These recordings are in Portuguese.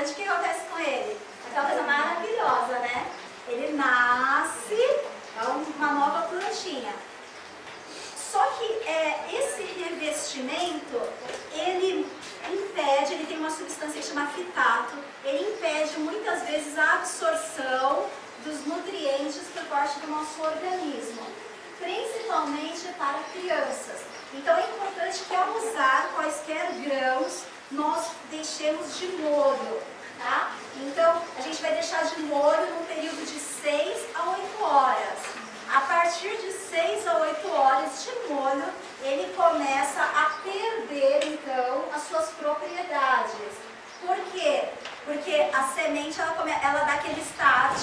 importante, o que acontece com ele? Aquela coisa maravilhosa, né? Ele nasce, é uma nova plantinha. Só que esse revestimento, ele impede, ele tem uma substância que chama fitato, ele impede muitas vezes a absorção dos nutrientes por parte do nosso organismo, principalmente para crianças. Então é importante que ao usar quaisquer grãos, nós deixemos de molho, tá? Então a gente vai deixar de molho no período de 6 a 8 horas. A partir de 6 a 8 horas de molho, ele começa a perder, então, as suas propriedades. Por quê? Porque a semente, ela dá aquele start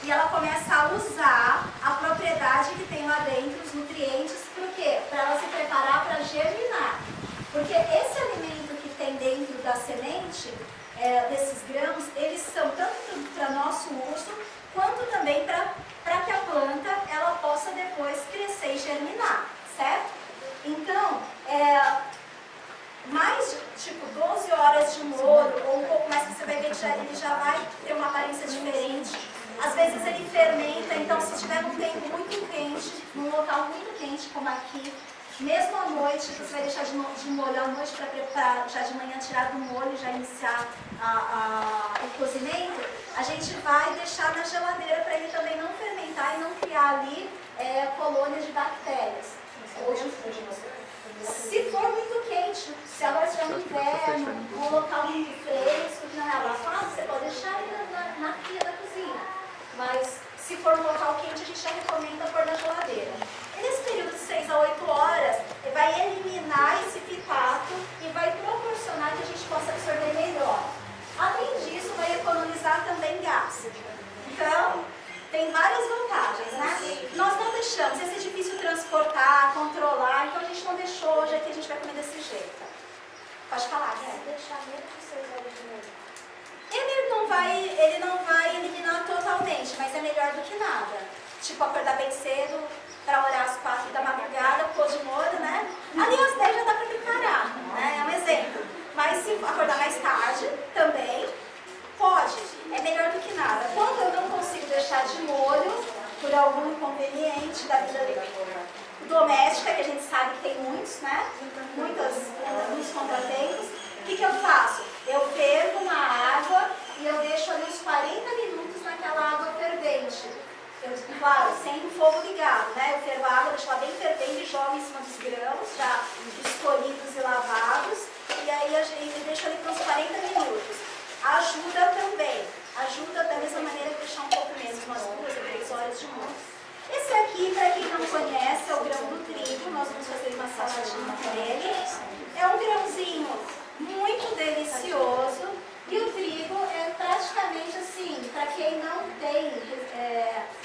e ela começa a usar a propriedade que tem lá dentro, os nutrientes, por quê? Para ela se preparar para germinar. Porque esse alimento que tem dentro da semente, desses grãos, eles são tanto para nosso uso, quanto também para que a planta ela possa depois crescer e germinar, certo? Então, mais tipo 12 horas de molho, ou um pouco mais, que você vai ver que ele já vai ter uma aparência diferente. Às vezes ele fermenta, então se tiver num tempo muito quente, num local muito quente como aqui, mesmo à noite, você vai deixar de molho à noite para preparar, já de manhã tirar do molho e já iniciar o cozimento, a gente vai deixar na geladeira para ele também não fermentar e não criar ali colônias de bactérias. Se for muito quente, se agora estiver no inverno, um local muito fresco, que não é abafado, você pode deixar ele na pia da cozinha. Mas se for um local quente, a gente já recomenda pôr na geladeira. E nesse período de 6 a 8 horas, vai eliminar esse fitato e vai proporcionar que a gente possa absorver melhor. Além disso, vai economizar também gás. Então, tem várias vantagens, né? Nós não deixamos, esse é difícil transportar, controlar, então a gente não deixou, hoje aqui a gente vai comer desse jeito. Pode falar, né? Deixar menos de 6 horas de molho. Ele não vai eliminar totalmente, mas é melhor do que nada. Tipo, acordar bem cedo, para orar às 4 da madrugada, pôr de molho, né? Ali às 10 já dá para preparar, né? É um exemplo. Mas se acordar mais tarde, também pode. É melhor do que nada. Quando eu não consigo deixar de molho, por algum inconveniente da vida doméstica, que a gente sabe que tem muitos, né? Muitos contratempos, o que eu faço? Eu fervo na água e eu deixo ali uns 40 minutos naquela água fervente. Claro, sem o fogo ligado, né? Eu fervo a água, deixo ela bem fervendo e jogo em cima dos grãos, já escolhidos e lavados. E aí eu deixo ali por uns 40 minutos. Ajuda também. Ajuda da mesma maneira que deixar um pouco menos, umas 2 ou 3 horas de molho. Esse aqui, para quem não conhece, é o grão do trigo. Nós vamos fazer uma saladinha com ele. É um grãozinho muito delicioso. E o trigo é praticamente assim, para quem não tem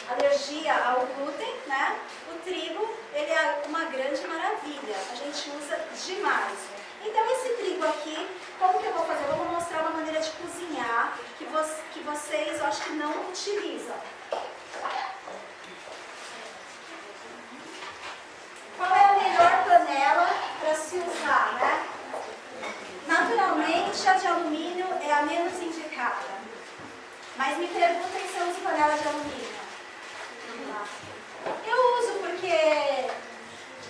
alergia ao glúten, né? O trigo, ele é uma grande maravilha. A gente usa demais. Então esse trigo aqui, como que eu vou fazer? Eu vou mostrar uma maneira de cozinhar que vocês, eu acho que não utilizam. Qual é a melhor panela para se usar, né? Naturalmente, a de alumínio é a menos indicada. Mas me perguntem se eu uso panela de alumínio. Eu uso porque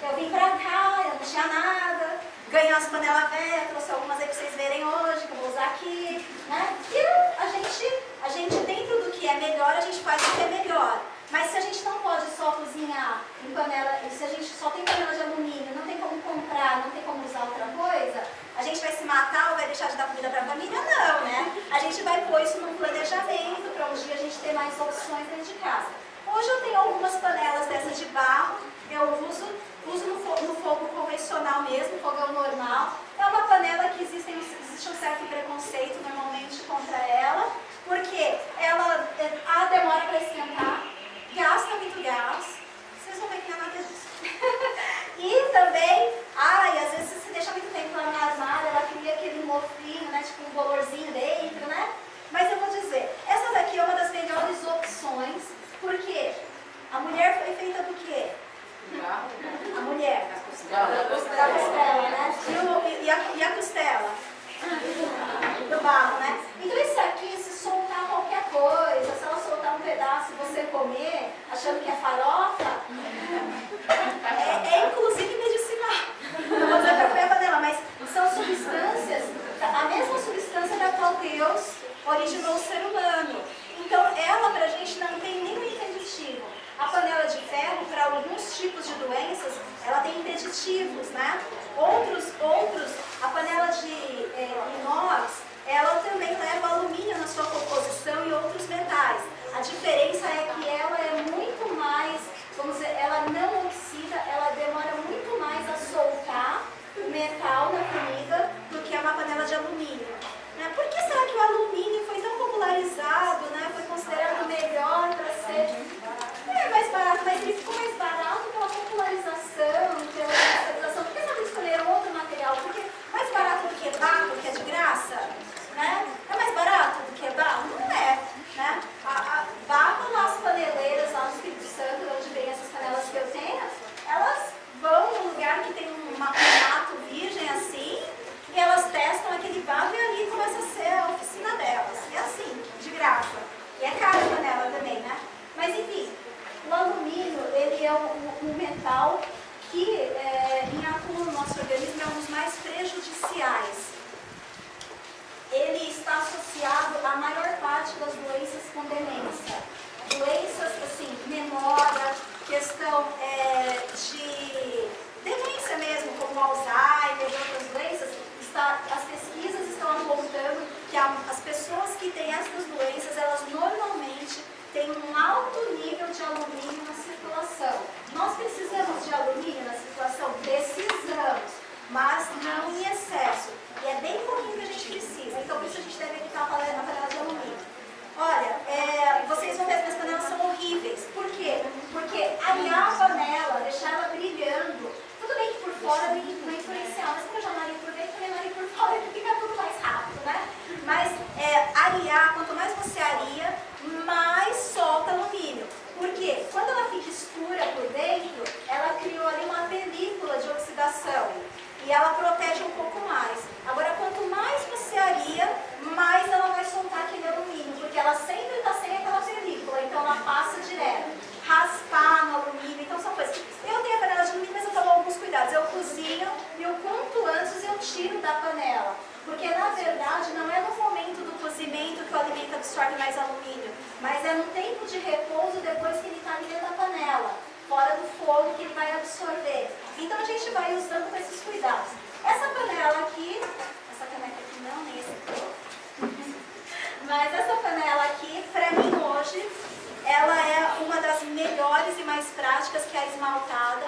eu vim pra cá, eu não tinha nada, ganhei umas panelas velhas, trouxe algumas aí pra vocês verem hoje, que eu vou usar aqui, né? E a gente dentro do que é melhor, a gente faz o que é melhor. Mas se a gente não pode só cozinhar em panela, se a gente só tem panela de alumínio, não tem como comprar, não tem como usar outra coisa, a gente vai se matar ou vai deixar de dar comida para a família? Não, né? A gente vai pôr isso num planejamento para um dia a gente ter mais opções dentro de casa. Hoje eu tenho algumas panelas dessas de barro, eu uso no fogo convencional mesmo, fogão normal. É uma panela que existe um certo preconceito normalmente contra ela, porque ela demora para esquentar, gasta muito gás, vocês vão ver que não é nada disso. E também, às vezes se deixa muito tempo lá no armário, ela cria aquele mofrinho, né, tipo um bolorzinho dentro, né? Mas eu vou dizer, essa daqui é uma das melhores opções, porque a mulher foi feita do quê? A mulher. Da costela, né? E a costela? Do barro, né? Então isso aqui substância da qual Deus originou o ser humano. Então, ela pra gente não tem nenhum impeditivo. A panela de ferro, para alguns tipos de doenças, ela tem impeditivos, né? Outros, a panela de inox, ela também leva alumínio na sua composição e outros metais. A diferença é que ela é muito mais, vamos dizer, ela não oxida, ela demora muito mais a soltar o metal na comida do que uma panela de alumínio. Né? Por que será que o alumínio foi tão popularizado, né? Foi considerado melhor para ser mais barato, mas ele ficou mais barato pela popularização, pela industrialização. Por que será que escolheram outro material? Porque mais barato do que barro, que é de graça, né? É mais barato do que barro? Não é, né? Barro nas paneleiras lá no Espírito Santo, onde vem essas panelas que eu tenho, elas vão num lugar que tem um mato virgem assim, e elas testam aquele barro e ali começa a ser a oficina delas. E assim, de graça. E é caro a panela também, né? Mas enfim, o alumínio, ele é um metal que em acúmulo no nosso organismo é um dos mais prejudiciais. Ele está associado à maior parte das doenças com demência. Doenças, assim, memória, questão de demência mesmo, como Alzheimer e outras doenças, as pesquisas estão apontando que as pessoas que têm essas doenças, elas normalmente têm um alto nível de alumínio na circulação. Nós precisamos de alumínio na circulação? Precisamos, mas não em excesso. E é bem pouquinho que a gente precisa. Então, por isso a gente deve evitar a panela de alumínio. Olha, vocês vão ver que as panelas são horríveis. Por quê? Porque alinhar a panela, deixar ela brilhando, tudo bem que por fora não influenciar, mas como eu já alinho por dentro, também alinho por fora e fica tudo mais rápido, né? Mas alinhar, quanto mais você alia, mais solta alumínio. Por quê? Quando ela fica escura por dentro, ela criou ali uma película de oxidação. E ela protege um pouco mais. Agora, quanto mais você alia, mais ela vai soltar aquele alumínio, porque ela sempre está sem aquela película, então ela passa direto. Raspar no alumínio, então são coisas. Eu tenho a panela de alumínio, mas eu tomo alguns cuidados. Eu cozinho e o quanto antes eu tiro da panela. Porque, na verdade, não é no momento do cozimento que o alimento absorve mais alumínio, mas é no tempo de repouso depois que ele está ali dentro da panela, fora do fogo, que ele vai absorver. Então a gente vai usando com esses cuidados. Essa panela aqui, essa caneca aqui não, nem esse aqui, mas essa panela aqui, para mim hoje, ela é uma das melhores e mais práticas que a esmaltada.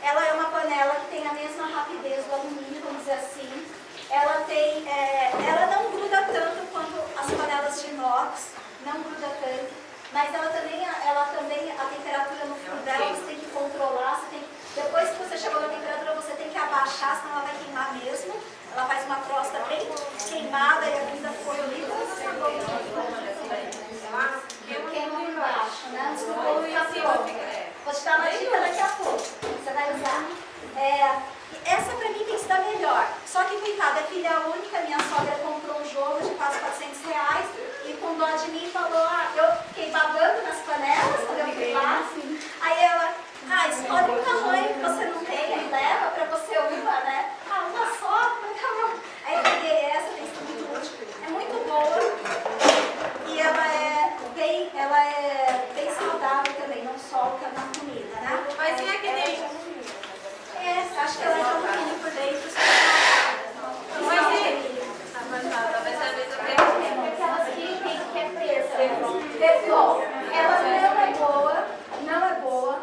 Ela é uma panela que tem a mesma rapidez do alumínio, vamos dizer assim. Ela não gruda tanto quanto as panelas de inox, não gruda tanto, mas ela também, a temperatura no fundo dela você tem que controlar, depois que você chegou na temperatura você tem que abaixar, senão ela vai queimar mesmo. Ela faz uma crosta bem queimada e a comida ficou horrível. Queima embaixo, né? Antes do bolo ficar pronto. Vou te dar uma dica daqui a pouco. Você vai usar. Essa pra mim tem que dar melhor. Só que, coitada, é filha única. Minha sogra comprou um jogo de quase R$400 e com dó de mim falou: eu fiquei babando nas panelas quando eu fui lá. Aí ela, escolhe um tamanho que você não tem e leva pra você uma, né? Uma só, tá bom. Aí eu peguei essa, tem sido muito útil. É muito boa e ela é bem saudável também, não solta na comida, né? Mas e aqui dentro? Acho que ela é um pouquinho por dentro. Talvez às vezes eu perco. Aquelas que é Teflon. Ela não é boa.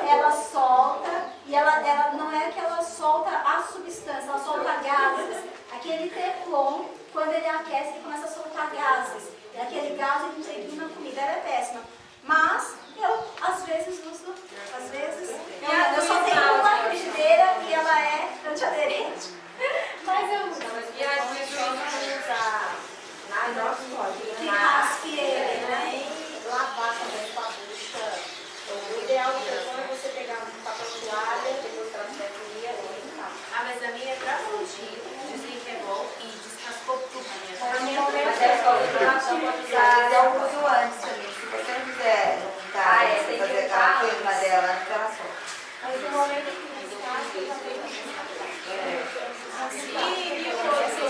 Ela solta e ela não é que ela solta a substância, ela solta gases. Aquele Teflon, quando ele aquece, ele começa a soltar gases. E aquele gás ele impregna na comida, ela é péssima. Mas eu, às vezes, uso, eu só tenho uma frigideira e ela é antiaderente. Mas eu uso. E às vezes eu usar na nossa loja. Que raspe ele, né? E lavar também com a bucha. O ideal é você pegar um papel de toalha, depois que ela estiver fria, e limpar. Mas a minha é pra fugir, dizem que é bom e descascou tudo. Mas é só usar eu uso antes também. Se você não quiser fazer aquela queima dela antes, ela solta. Mas no momento que descasca, também Sim, e o que você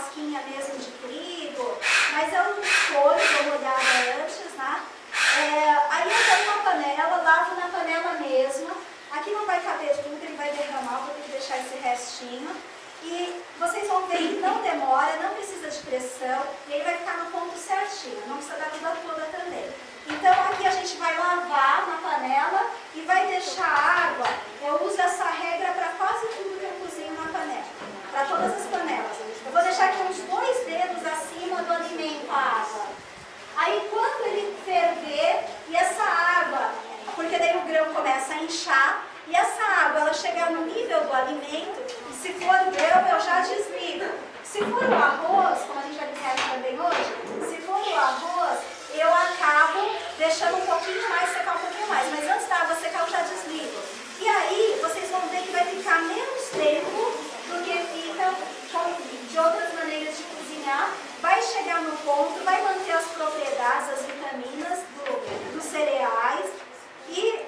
casquinha mesmo de trigo, mas eu escolho, dou uma olhada antes, né? Aí eu pego uma panela, lavo na panela mesmo. Aqui não vai caber tudo, ele vai derramar, vou ter que deixar esse restinho. E vocês vão ver que não demora, não precisa de pressão, e ele vai ficar no ponto certinho, não precisa da vida toda também. Então aqui a gente vai lavar na panela e vai deixar água. Eu uso essa regra para quase tudo que eu cozinho na panela, para todas as panelas. Eu vou deixar aqui uns 2 dedos acima do alimento a água. Aí quando ele ferver, e essa água, porque daí o grão começa a inchar, e essa água ela chegar no nível do alimento, e se for grão eu já desligo. Se for o arroz, como a gente vai dizer também hoje, se for o arroz, eu acabo deixando um pouquinho mais, secar um pouquinho mais, mas antes da água secar eu já desligo. E aí vocês vão ver que vai ficar menos tempo do que fica de outras maneiras de cozinhar. Vai chegar no ponto, vai manter as propriedades, as vitaminas dos cereais. E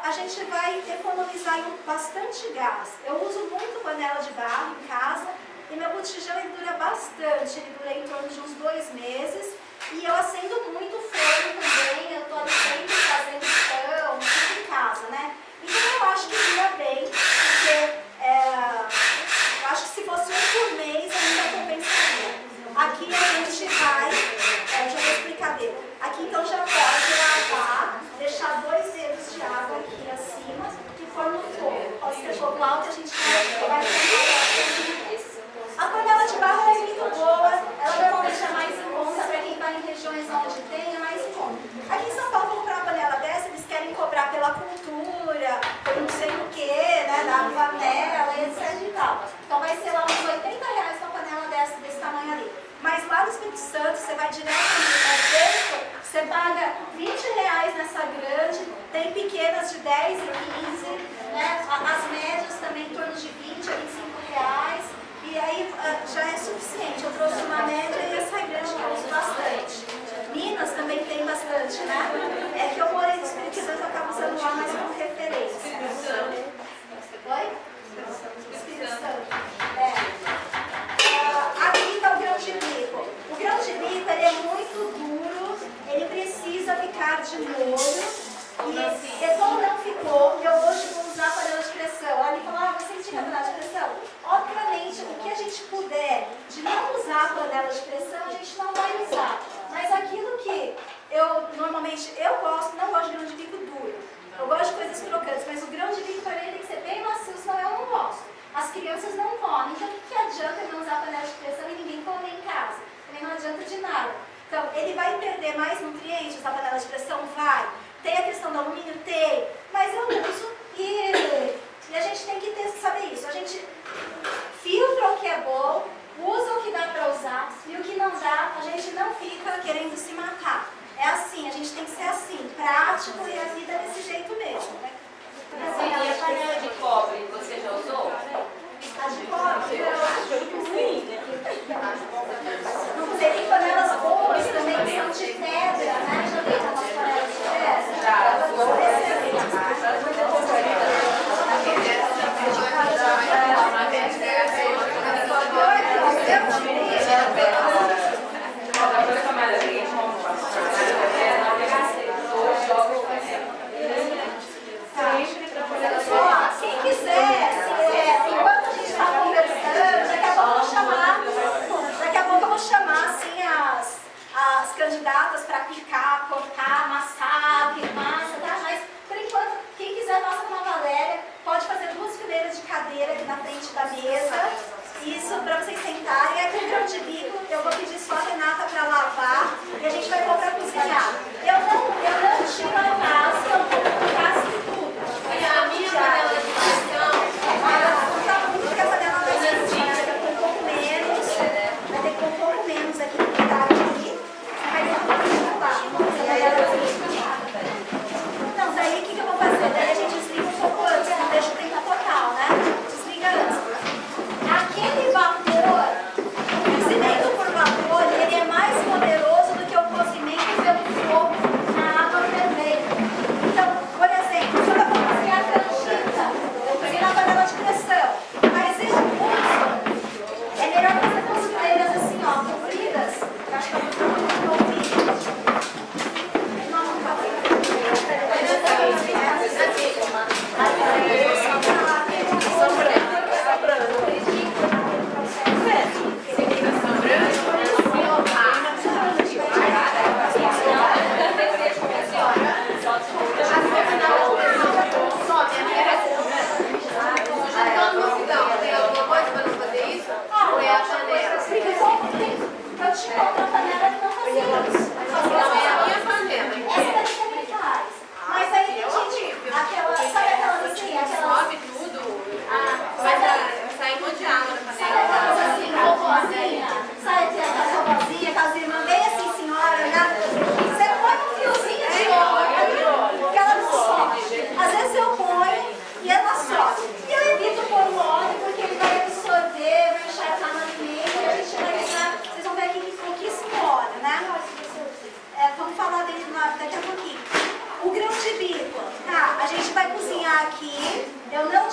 a gente vai economizar bastante gás. Eu uso muito panela de barro em casa e meu botijão ele dura bastante, ele dura em torno de uns 2 meses. E eu acendo muito forno também, eu estou sempre fazendo pão, tudo em casa, né? Então eu acho que dura bem, porque eu acho que se fosse um por mês ainda compensaria. Aqui a gente vai, já vou explicar dele. Aqui então já pode lavar, deixar 2 dedos de água aqui acima e pôr no fogo. Pode ser fogo alto, a gente vai a panela de barro é muito boa, ela normalmente é mais em conta para quem vai em regiões onde tem, é mais em conta. Aqui em São Paulo, comprar uma panela dessa, eles querem cobrar pela cultura, por não sei o que, né, da panela, etc e tal. Então vai ser lá uns R$80 uma panela desse tamanho ali. Mas lá no Espírito Santo, você vai direto no centro, você paga R$20 nessa grande, tem pequenas de 10 e 15, né, as médias também em torno de 20 a R$25. E aí já é suficiente. Eu trouxe uma média e essa grande que eu uso bastante. Minas também tem bastante, né? É que eu morei no Espírito Santo, eu acabo usando lá mais como referência. Oi? Espírito Santo. Aqui está o grão de bico. O grão de bico ele é muito duro, ele precisa ficar de molho. E como não ficou, eu hoje vou usar a panela de pressão. Ela me falou, você tinha panela de pressão? Obviamente, o que a gente puder de não usar a panela de pressão, a gente não vai usar. Mas aquilo que normalmente eu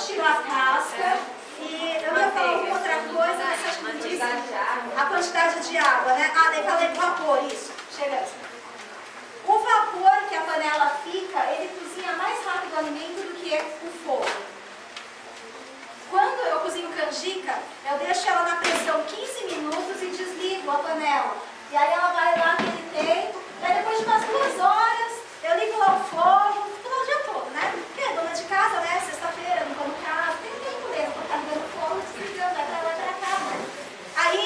tiro a casca e eu ia falar alguma outra coisa, mas acho que não disse a quantidade de água, né? Ah, daí falei vapor, isso, chegando. O vapor que a panela fica, ele cozinha mais rápido o alimento do que o fogo. Quando eu cozinho canjica, eu deixo ela na pressão 15 minutos e desligo a panela. E aí ela vai lá aquele tempo, e aí depois de umas 2 horas, eu ligo lá o fogo, fico lá o dia todo, né? Porque é dona de casa, né? Sexta-feira, não como casa, tem tempo mesmo pra ficar ligando o fogo, desligando, vai pra lá e pra cá, né? Aí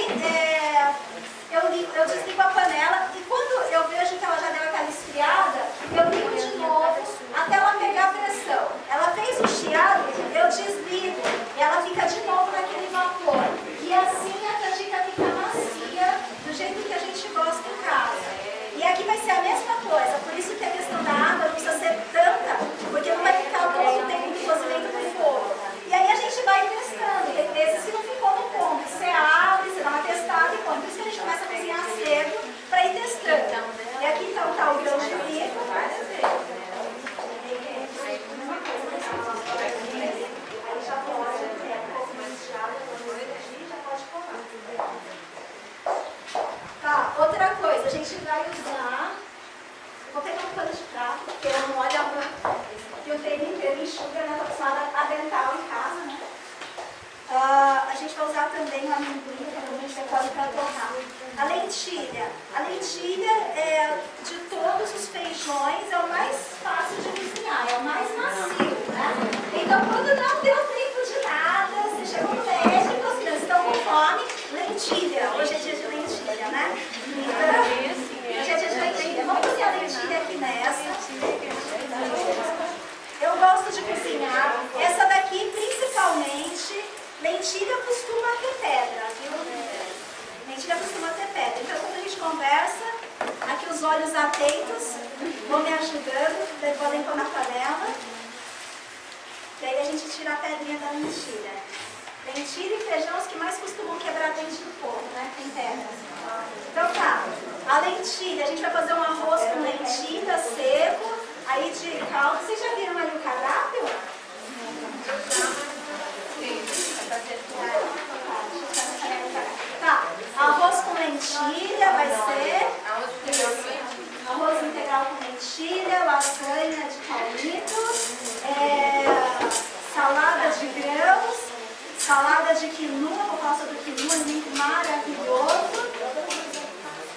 eu desligo a panela e quando eu vejo que ela já deu aquela esfriada, eu ligo de novo até ela pegar a pressão. Ela fez o chiado, eu desligo e ela fica de novo naquele vapor. E assim a canjica fica macia, do jeito que a gente gosta em casa. E aqui vai ser a mesma coisa, por isso que a questão da água não precisa ser tanta, porque não vai ficar todo o tempo de cozimento do fogo. E aí a gente vai testando, tem vezes que não ficou no ponto, você abre, você dá uma testada e põe. Por isso que a gente começa a cozinhar cedo para ir testando. E aqui então tá o grão de bico. Tá, outra coisa, a gente vai usar. Vou pegar um pano de prato, porque eu não olho a mão. E o tempo inteiro enxuga, né? Tô acostumada a dental em casa, né? A gente vai usar também o amendoim, que a gente vai pôr para torrar. A lentilha. A lentilha, de todos os feijões, é o mais fácil de cozinhar, é o mais macio, né? Então, quando não deu tempo de nada, você chegou no médico, as crianças estão com fome, lentilha. Hoje é dia de lentilha, né? Então, hoje é dia de lentilha. Vamos cozinhar a lentilha aqui nessa. Eu gosto de cozinhar. Essa daqui, principalmente, lentilha costuma ter pedra, viu? Lentilha costuma ter pedra. Então, quando a gente conversa, aqui os olhos atentos vão me ajudando, vou limpando a panela. E aí a gente tira a pedrinha da lentilha. Lentilha e feijão, os que mais costumam quebrar dente do fogo, né? Tem pedras. Então tá, a lentilha, a gente vai fazer um arroz com lentilha seco, aí de caldo. Vocês já viram ali o cardápio? Tá, arroz com lentilha vai ser arroz integral com lentilha, lasanha de palmitos, salada de grãos, salada de quinua, vou falar sobre quinua, alimento maravilhoso,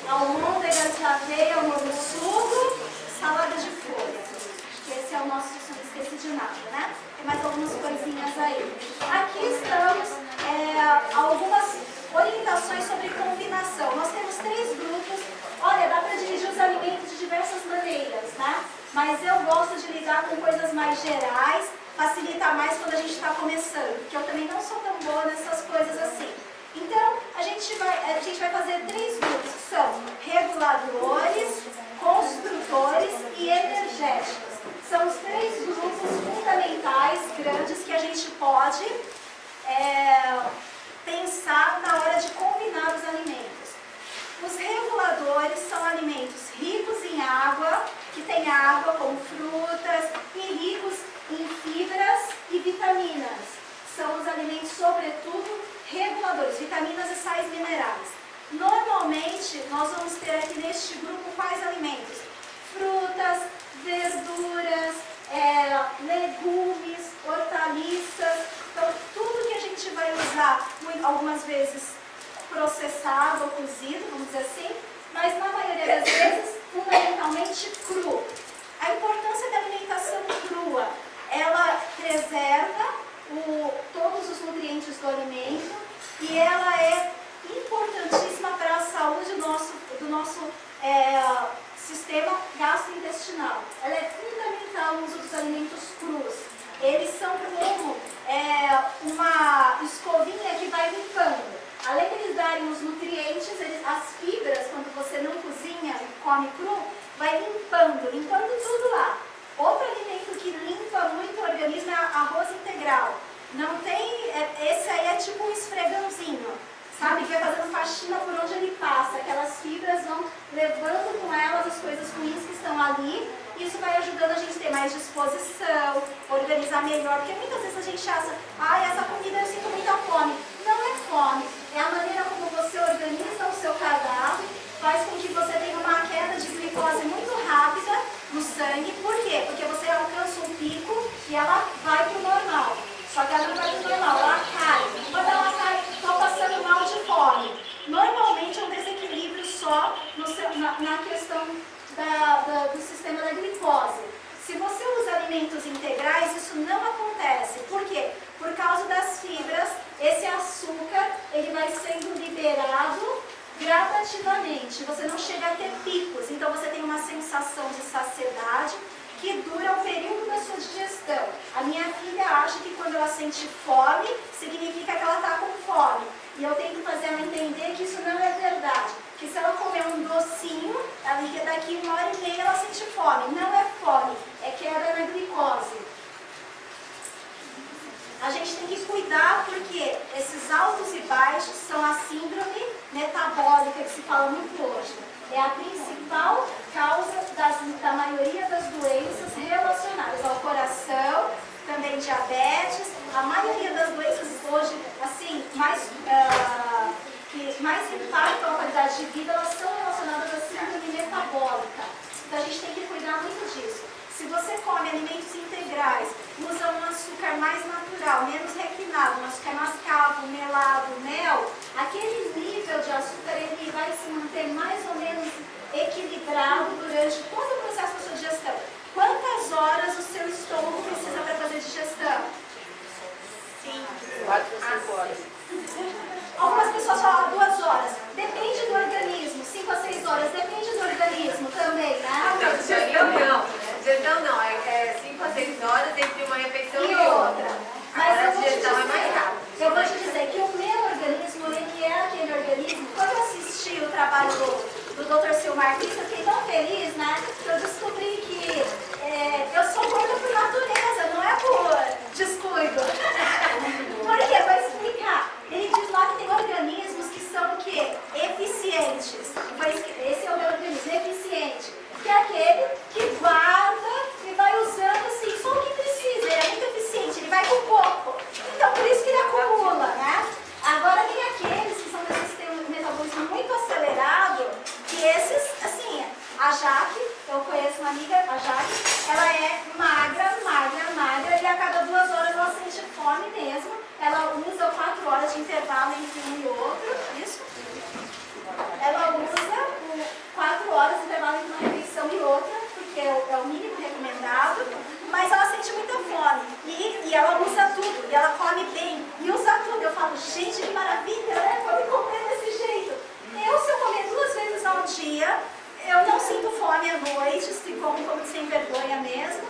almôndegas de aveia, molho sugo, salada de folha. Esse é o nosso, não esqueci de nada, né? Tem mais algumas coisinhas aí. Aqui estamos, algumas orientações sobre combinação. Nós temos 3 grupos. Olha, dá para dividir os alimentos de diversas maneiras, né? Mas eu gosto de lidar com coisas mais gerais, facilita mais quando a gente está começando, porque eu também não sou tão boa nessas coisas assim. Então, a gente vai fazer 3 grupos, que são reguladores, construtores e energéticos. São os 3 grupos fundamentais, grandes, que a gente pode pensar na hora de combinar os alimentos. Os reguladores são alimentos ricos em água, que tem água como frutas, e ricos em fibras e vitaminas. São os alimentos, sobretudo, reguladores, vitaminas e sais minerais. Normalmente, nós vamos ter aqui neste grupo quais alimentos? Frutas, verduras, legumes, hortaliças. Então, tudo que a gente vai usar, algumas vezes processado ou cozido, vamos dizer assim, mas na maioria das vezes, fundamentalmente cru. A importância da alimentação crua, ela preserva todos os nutrientes do alimento e ela é importantíssima para a saúde do nosso sistema gastrointestinal. Ela é fundamental no uso dos alimentos crus. Eles são como uma escovinha que vai limpando. Além de eles darem os nutrientes, as fibras, quando você não cozinha e come cru, vai limpando tudo lá. Outro alimento que limpa muito o organismo é arroz integral. Não tem, esse aí é tipo um esfregãozinho, sabe? Que vai fazendo faxina por onde ele passa. Aquelas fibras vão levando com elas as coisas ruins que estão ali. E isso vai ajudar ajudando a gente a ter mais disposição, organizar melhor, porque muitas vezes a gente acha, essa comida eu sinto muita fome. Não é fome, é a maneira como você organiza o seu cardápio, faz com que você tenha uma queda de glicose muito rápida no sangue. Por quê? Porque você alcança um pico e ela vai para o normal. Só que ela não vai para o normal, ela cai. Quando ela cai, estou passando mal de fome. Normalmente é um desequilíbrio só na questão do sistema da glicose. Se você usa alimentos integrais, isso não acontece. Por quê? Por causa das fibras, esse açúcar ele vai sendo liberado gradativamente. Você não chega a ter picos, então você tem uma sensação de saciedade que dura o período da sua digestão. A minha filha acha que quando ela sente fome, significa que ela está com fome. E eu tento fazer ela entender que isso não é verdade. Que se ela comer um docinho, daqui 1h30 ela sente fome. Não é fome, é queda na glicose. A gente tem que cuidar porque esses altos e baixos são a síndrome metabólica que se fala muito hoje. É a principal causa da maioria das doenças relacionadas ao coração, também diabetes. A maioria das doenças hoje, assim, que mais impactam a qualidade de vida, elas são relacionadas à síndrome metabólica. Então a gente tem que cuidar muito disso. Se você come alimentos integrais, usa um açúcar mais natural, menos refinado, um açúcar mascavo, melado, mel, aquele nível de açúcar ele vai se manter mais ou menos equilibrado durante todo o processo da sua digestão. Quantas horas o seu estômago precisa para fazer digestão? 4 a 5 horas. Algumas pessoas falam 2 horas. Depende do organismo. 5 a 6 horas. Depende do organismo também, né? Não, digestão não. Digestão não. É 5 a 6 horas entre uma refeição E e outra. Mas a digestão é mais rápida. Eu vou te dizer que o meu organismo, ele é aquele organismo. Quando eu assisti o trabalho do Dr. Silmar Cristo, eu fiquei tão feliz, né? Que eu descobri que eu sou gorda por natureza, não é por descuido. Por quê? Vou explicar. Ele diz lá que tem organismos que são o quê? Eficientes. Esse é o meu organismo, eficiente. Que é aquele que guarda e vai usando assim, só o que precisa. Ele é muito eficiente, ele vai com pouco. Então, por isso que ele acumula, né? Agora tem aqueles que são desse sistema de metabolismo muito acelerado, que esses, assim, a Jaque, eu conheço uma amiga, a Jaque, ela é magra, e a cada 2 horas ela sente fome mesmo. Ela usa 4 horas de intervalo entre um e outro, isso? Ela usa 4 horas de intervalo entre uma refeição e outra, porque é o mínimo recomendado, mas ela sente muita fome. E ela usa tudo, e ela come bem, e usa tudo. Eu falo, gente, que maravilha, né? Pode comer desse jeito. Se eu comer 2 vezes ao dia, eu não sinto fome à noite, se como sem vergonha mesmo.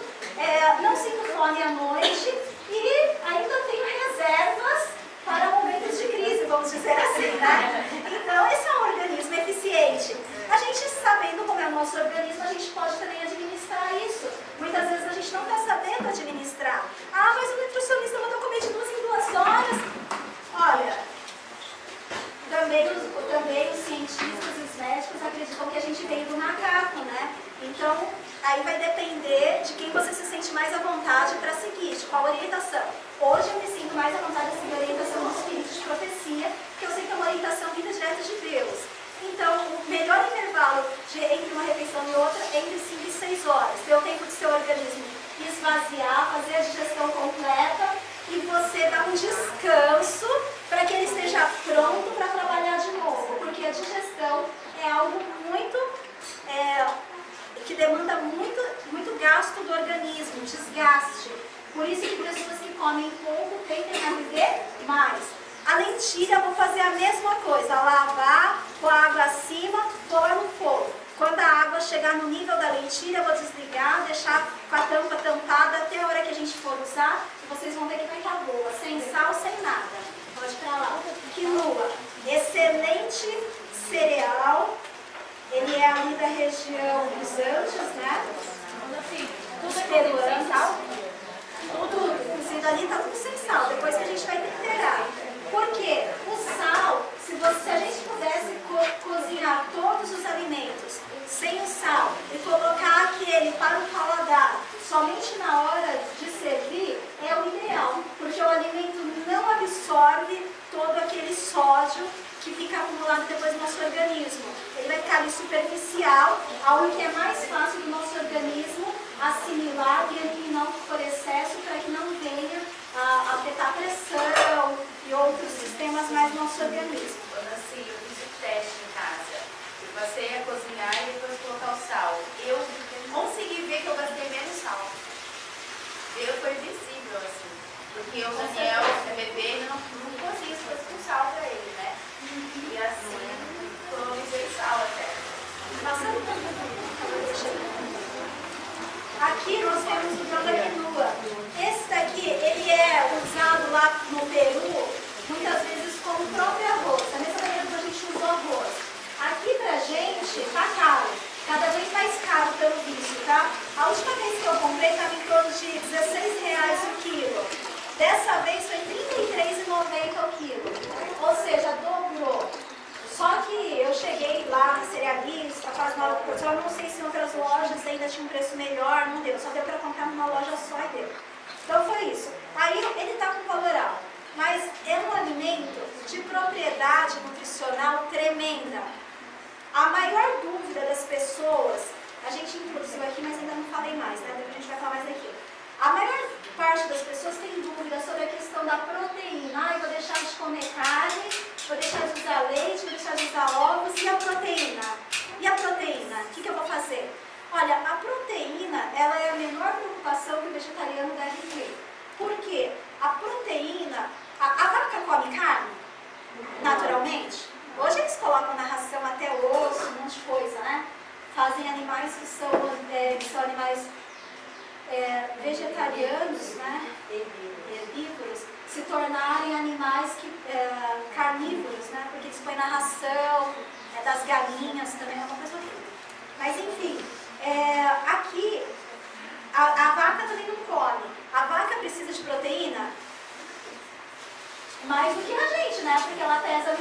Não sinto fome à noite e ainda tenho reservas para momentos de crise, vamos dizer assim, né? Então, esse é um organismo eficiente. A gente, sabendo como é o nosso organismo, a gente pode também administrar isso. Muitas vezes a gente não está sabendo administrar. Mas o nutricionista mandou comer de 2 em 2 horas. Olha, também os cientistas e os médicos acreditam que a gente veio do macaco, né? Então, aí vai depender de quem você se sente mais à vontade para seguir, de qual orientação. Hoje eu me sinto mais à vontade de seguir a orientação do Espírito de Profecia, que eu sei que é uma orientação vinda direta de Deus. Então, o melhor intervalo entre uma refeição e outra é entre 5 e 6 horas. Ter o tempo de seu organismo esvaziar, fazer a digestão completa e você dar um descanso para que ele esteja pronto para trabalhar de novo. Porque a digestão é algo que demanda muito gasto do organismo, desgaste. Por isso que pessoas que comem pouco tendem a viver mais. A lentilha, eu vou fazer a mesma coisa, lavar com a água acima, pôr no fogo. Quando a água chegar no nível da lentilha, eu vou desligar, deixar com a tampa tampada até a hora que a gente for usar. E vocês vão ver que vai estar boa, sem sal, sem nada. Pode ir pra lá. Quinoa, excelente cereal. Ele é ali da região dos Andes, né? Tudo peruano. Sem sal? Tudo. Cozido ali, tá tudo sem sal. Depois que a gente vai temperar. Por quê? O sal, se a gente pudesse cozinhar todos os alimentos sem o sal e colocar aquele para o paladar algo que é mais fácil do nosso organismo assimilar e eliminar por excesso para que não venha a afetar a pressão e outros sistemas mais do nosso organismo. Quando assim, eu fiz o teste em casa, eu passei a cozinhar e depois colocar o sal. Eu consegui ver que eu gastei menos sal. Foi visível, assim. Porque o Daniel, bebê, não cozinha as coisas com sal pra ele, né? E assim, economizei sal até. Aqui nós temos o droga quinua. Esse daqui, ele é usado lá no Peru, muitas vezes como próprio arroz. Da mesma maneira que a gente usa o arroz. Aqui pra gente, tá caro. Cada vez mais caro pelo visto, tá? A última vez que eu comprei estava em torno de R$16 o quilo. Dessa vez foi R$33,90 o quilo. Ou seja, dobrou. Só que eu cheguei lá na cerealista, faz uma proporção, eu não sei se em outras lojas ainda tinha um preço melhor, não deu. Só deu para comprar numa loja só e deu. Então foi isso. Aí ele está com valor alto. Mas é um alimento de propriedade nutricional tremenda. A maior dúvida das pessoas, a gente introduziu aqui, mas ainda não falei mais, né? Depois a gente vai falar mais daqui. A maior parte das pessoas tem dúvida sobre a questão da proteína. Eu vou deixar de comer carne, vou deixar de usar leite, vou deixar de usar ovos. E a proteína? E a proteína? O que eu vou fazer? Olha, a proteína, ela é a menor preocupação que o vegetariano deve ter. Por quê? A proteína, a vaca come carne, naturalmente. Hoje eles colocam na ração até osso, um monte de coisa, né? Fazem animais que são animais vegetarianos, né? Herbívoros, se tornarem animais carnívoros, né? Porque eles põem na ração, das galinhas também, é uma coisa horrível. Mas enfim, aqui a vaca também não come. A vaca precisa de proteína mais do que a gente, né? Porque ela pesa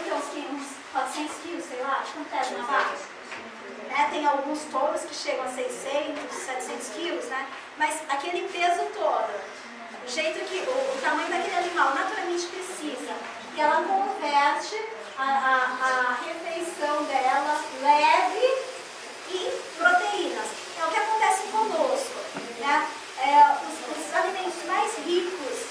uns 400 quilos, sei lá, acho que não pesa uma vaca. Tem alguns touros que chegam a 600, 700 quilos, né? Mas aquele peso todo, o jeito que, o tamanho daquele animal naturalmente precisa, que ela converte a refeição dela leve em proteínas. É o que acontece conosco, né? Os alimentos mais ricos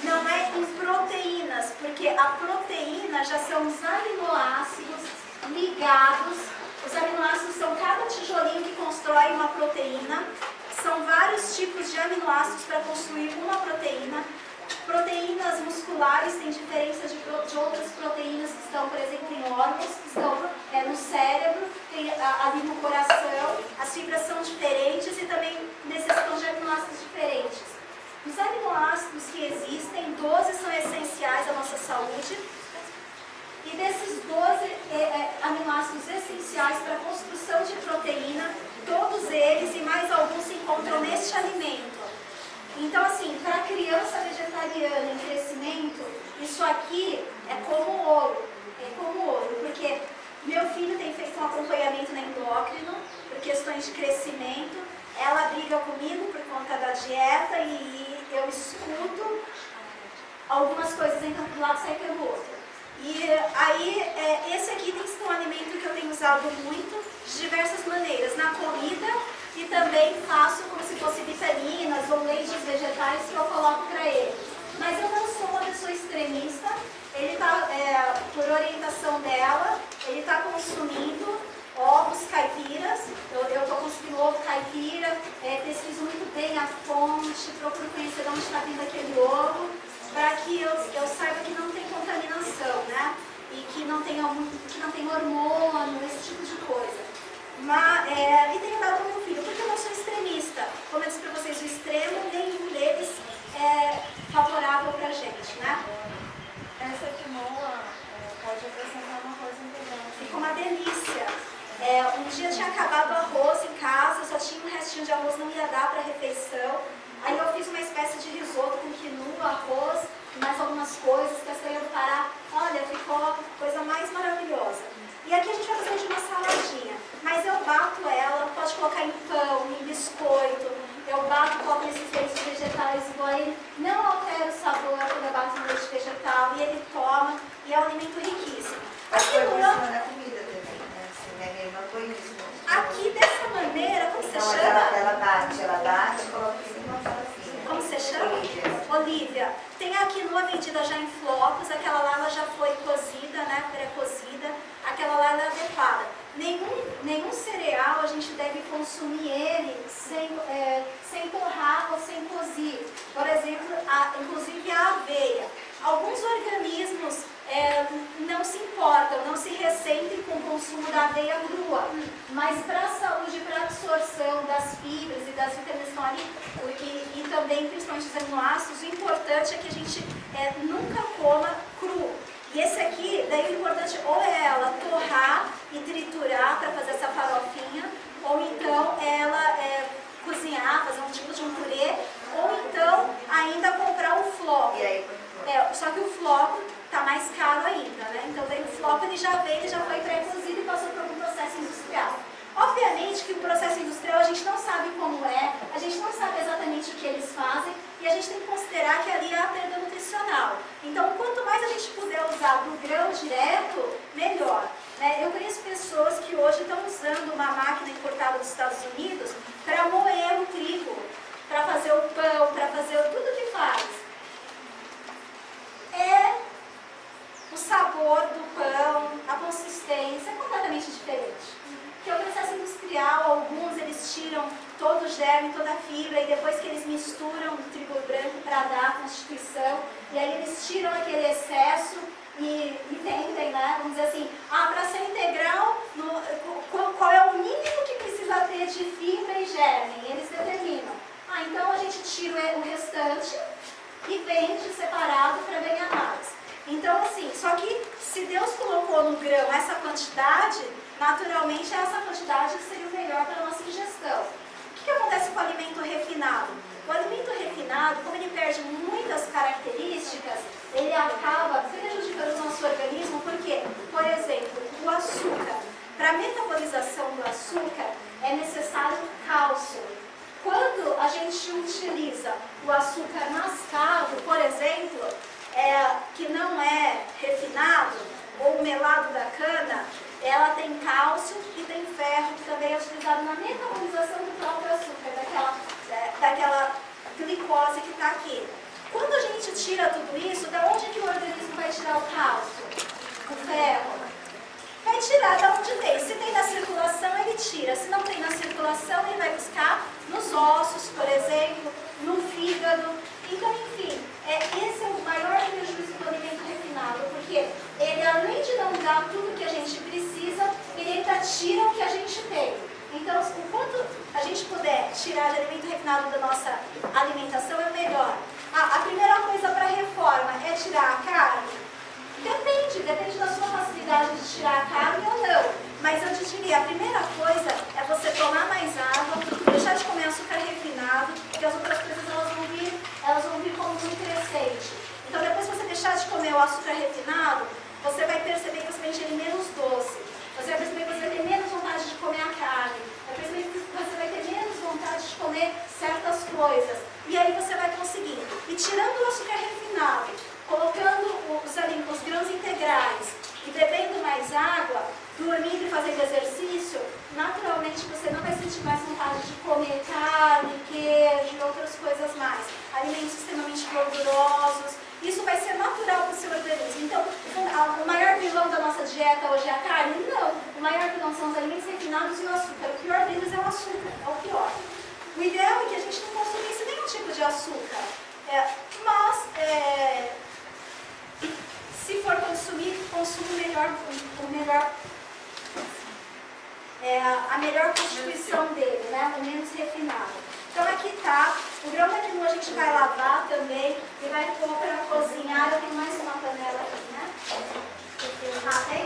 não é em proteínas, porque a proteína já são os aminoácidos ligados. Os aminoácidos são cada tijolinho que constrói uma proteína. São vários tipos de aminoácidos para construir uma proteína. Proteínas musculares têm diferenças de outras proteínas que estão, por exemplo, em órgãos, que estão no cérebro, tem ali no coração. As fibras são diferentes e também necessitam de aminoácidos diferentes. Os aminoácidos que existem, 12 são essenciais à nossa saúde. E desses 12 aminoácidos essenciais para a construção de proteína, todos eles e mais alguns se encontram neste alimento. Então, assim, para a criança vegetariana em crescimento, isso aqui é como ouro. É como ouro, porque meu filho tem feito um acompanhamento na endócrino, por questões de crescimento. Ela briga comigo por conta da dieta e eu escuto algumas coisas entram para um lado e saem pelo outro. E aí, esse aqui tem sido um alimento que eu tenho usado muito, de diversas maneiras, na comida e também faço como se fosse vitaminas ou leites vegetais que eu coloco para ele. Mas eu não sou uma pessoa extremista, ele está, por orientação dela, ele está consumindo ovos caipiras, eu estou consumindo ovo caipira, pesquiso muito bem a fonte, procuro conhecer de onde está vindo aquele ovo, para que eu saiba que não tem contaminação, né? E que não tem hormônio, esse tipo de coisa. E tenho dado ao meu filho, porque eu não sou extremista. Como eu disse para vocês, o extremo, nenhum deles é favorável para a gente, né? Essa quinoa pode acrescentar uma coisa interessante. Fica uma delícia. Um dia tinha acabado o arroz em casa, só tinha um restinho de arroz, não ia dar para a refeição. Aí eu fiz uma espécie de risoto com quinoa, arroz e mais algumas coisas, castanha do Pará. Olha, ficou a coisa mais maravilhosa. E aqui a gente vai fazer de uma saladinha. Mas eu bato ela, pode colocar em pão, em biscoito. Eu bato, coloco esses leites vegetais igual a ele. Não altera o sabor quando eu bato no leite vegetal. E ele toma. E é um alimento riquíssimo. Mas foi por cima da comida também, né? Minha irmã foi isso. Aqui dessa batata, coloca em cima de uma farofinha. Como você chama? Olívia. Olívia. Tem a quinoa vendida já em flocos, aquela lá ela já foi cozida, né, pré-cozida, aquela lá ela é adequada. Nenhum cereal a gente deve consumir ele sem torrar ou sem cozir. Por exemplo, inclusive a aveia. Alguns organismos não se importam, não se ressentem com o consumo da aveia crua, mas para a saúde, para a absorção das fibras e das vitaminas que estão ali, e também principalmente os aminoácidos, o importante é que a gente nunca coma cru. E esse aqui, daí o importante ou é ela torrar e triturar para fazer essa farofinha, ou então ela cozinhar, fazer um tipo de um purê, ou então ainda comprar o floco. E aí, Só que o floco está mais caro ainda, né? Então daí o floco ele já foi pré-cozido e passou por um processo industrial. Obviamente que o processo industrial a gente não sabe como é, a gente não sabe exatamente o que eles fazem e a gente tem que considerar que ali há perda nutricional. Então, quanto mais a gente puder usar do grão direto, melhor. Né? Eu conheço pessoas que hoje estão usando uma máquina importada dos Estados Unidos para moer o trigo, para fazer o pão, para fazer tudo que faz. O sabor do pão, a consistência é completamente diferente. Porque o processo industrial, alguns eles tiram todo o germe, toda a fibra, e depois que eles misturam o trigo branco para dar a constituição, e aí eles tiram aquele excesso e vendem, né? Vamos dizer assim, para ser integral, qual é o mínimo que precisa ter de fibra e germe? Eles determinam. Então a gente tira o restante e vende separado para ganhar mais. Então, assim, só que se Deus colocou no grão essa quantidade, naturalmente essa quantidade seria o melhor para a nossa ingestão. O que acontece com o alimento refinado? O alimento refinado, como ele perde muitas características, ele acaba prejudicando o nosso organismo, porque, por exemplo, o açúcar. Para a metabolização do açúcar é necessário cálcio. Quando a gente utiliza o açúcar mascavo, por exemplo, que não é refinado, ou o melado da cana, ela tem cálcio e tem ferro, que também é utilizado na metabolização do próprio açúcar, daquela glicose que está aqui. Quando a gente tira tudo isso, da onde que o organismo vai tirar o cálcio? O ferro? Vai tirar da onde tem. Se tem na circulação, ele tira. Se não tem na circulação, ele vai buscar nos ossos, por exemplo, no fígado. Então, enfim, esse é o maior prejuízo do alimento refinado, porque ele, além de não dar tudo que a gente precisa, ele ainda tira o que a gente tem. Então, o quanto a gente puder tirar de alimento refinado da nossa alimentação, é melhor. A primeira coisa para a reforma é tirar a carne? Depende da sua facilidade de tirar a carne ou não. Mas eu te diria, a primeira coisa é você tomar mais água, deixar de comer açúcar refinado, porque as outras coisas elas vão vir como muito crescente. Então depois que você deixar de comer o açúcar refinado, você vai perceber que você vai ingerir menos doce. Você vai perceber que você vai ter menos vontade de comer a carne. Vai perceber que você vai ter menos vontade de comer certas coisas. E aí você vai conseguindo. E tirando o açúcar refinado, colocando os grãos integrais e bebendo mais água, dormindo e fazendo exercício, naturalmente você não vai sentir mais vontade de comer carne, queijo e outras coisas mais. Alimentos extremamente gordurosos. Isso vai ser natural para o seu organismo. Então, o maior vilão da nossa dieta hoje é a carne? Não. O maior vilão são os alimentos refinados e o açúcar. O pior deles é o açúcar. É o pior. O ideal é que a gente não consumisse nenhum tipo de açúcar. Mas, se for consumir, consuma a melhor constituição dele, né? O menos refinado. Então aqui está, o grão da quinoa a gente vai lavar também e vai pôr para cozinhar. Eu tenho mais uma panela aqui, né? Tem?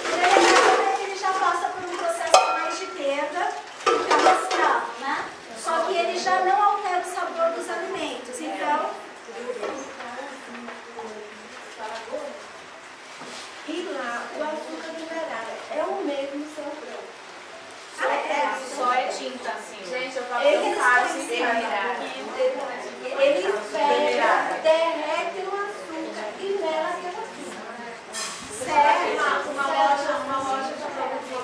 O delegado é que ele já passa por um processo mais de perda, fica mascavo, né? Só que ele já não altera o sabor dos alimentos, então... E lá, o açúcar mineral é o mesmo seu grão. Só é tinta, assim. Gente, eu falo Eles que Eles derretem o açúcar e mela aquele açúcar. Certo? uma loja de produtos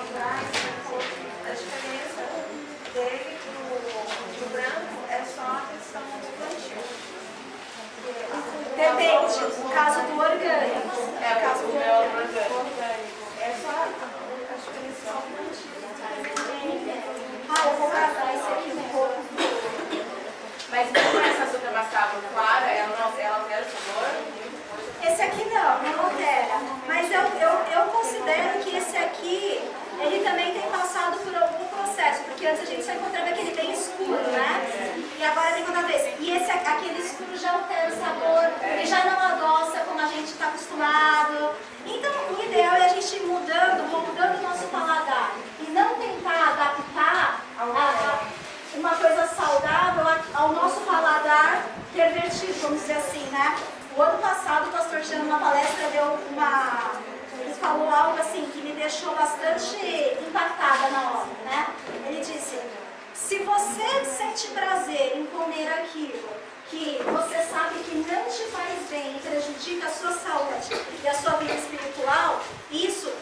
gente, no caso do orgânico. É, No caso do meu orgânico. orgânico. É só acho que eles são Ah, eu vou guardar esse aqui um pouco. Mas como essa açúcar mascavo clara, ela altera o sabor? Esse aqui não altera. Mas eu considero que esse aqui, ele também tem passado por algum processo, porque antes a gente só encontrava aquele bem escuro, né? E agora tem outra vez. E esse aquele escuro já altera o sabor, e já não adoça como a gente está acostumado. Então, o ideal é a gente ir moldando o nosso paladar. E não tentar adaptar uma coisa saudável ao nosso paladar pervertido, vamos dizer assim, né? O ano passado, o pastor Jean, numa palestra, ele falou algo assim que me deixou bastante impactada na hora, né? Ele disse, se você sente prazer em comer aquilo que você sabe que não te faz bem e prejudica a sua saúde e a sua vida espiritual, isso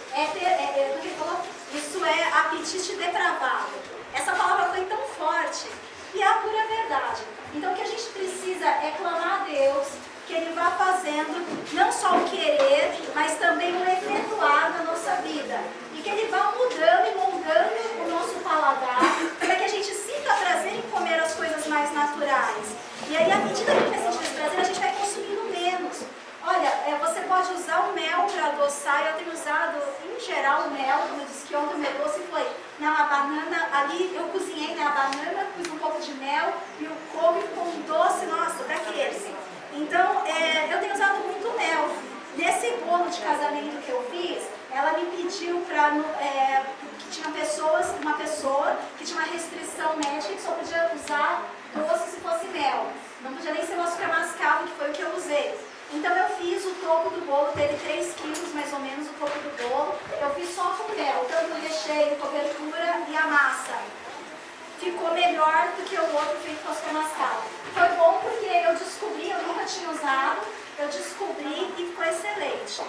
isso é apetite depravado. Essa palavra foi tão forte e é a pura verdade. Então o que a gente precisa é clamar a Deus, que Ele vá fazendo não só o querer, mas também o efetuar na nossa vida. E que Ele vá mudando e moldando o nosso paladar, para que a gente sinta prazer em comer as coisas mais naturais. E aí, à medida que a gente vai sentir esse prazer, a gente vai consumindo menos. Olha, você pode usar o mel para adoçar. Eu tenho usado, em geral, o mel, como eu disse que ontem o meu doce foi na banana, ali eu cozinhei na banana, pus um pouco de mel e o couve ficou um doce, nossa, daqueles. Então, eu tenho usado muito mel. Nesse bolo de casamento que eu fiz, ela me pediu que tinha uma pessoa que tinha uma restrição médica que só podia usar doce se fosse mel. Não podia nem ser o açúcar mascavo, que foi o que eu usei. Então eu fiz o topo do bolo, teve 3 quilos mais ou menos o topo do bolo. Eu fiz só com mel, tanto o recheio, cobertura e a massa. Ficou melhor do que o outro feito com açúcar mascavo. Foi bom porque eu descobri, eu nunca tinha usado, eu descobri e ficou excelente.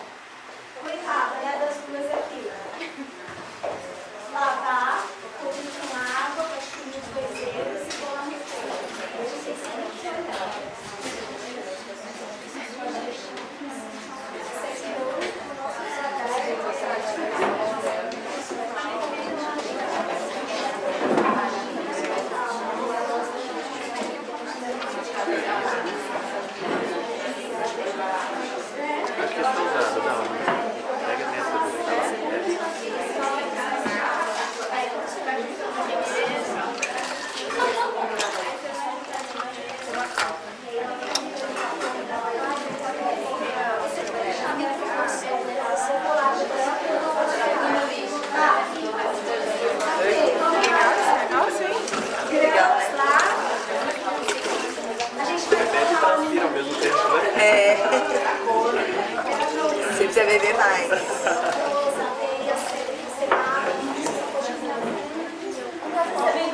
Coitada, né, das duas aqui. Lavar, cobrir com água, para esconder os bezerros e pôr na reforma. Eu não sei se é muito legal. Você precisa beber mais. Você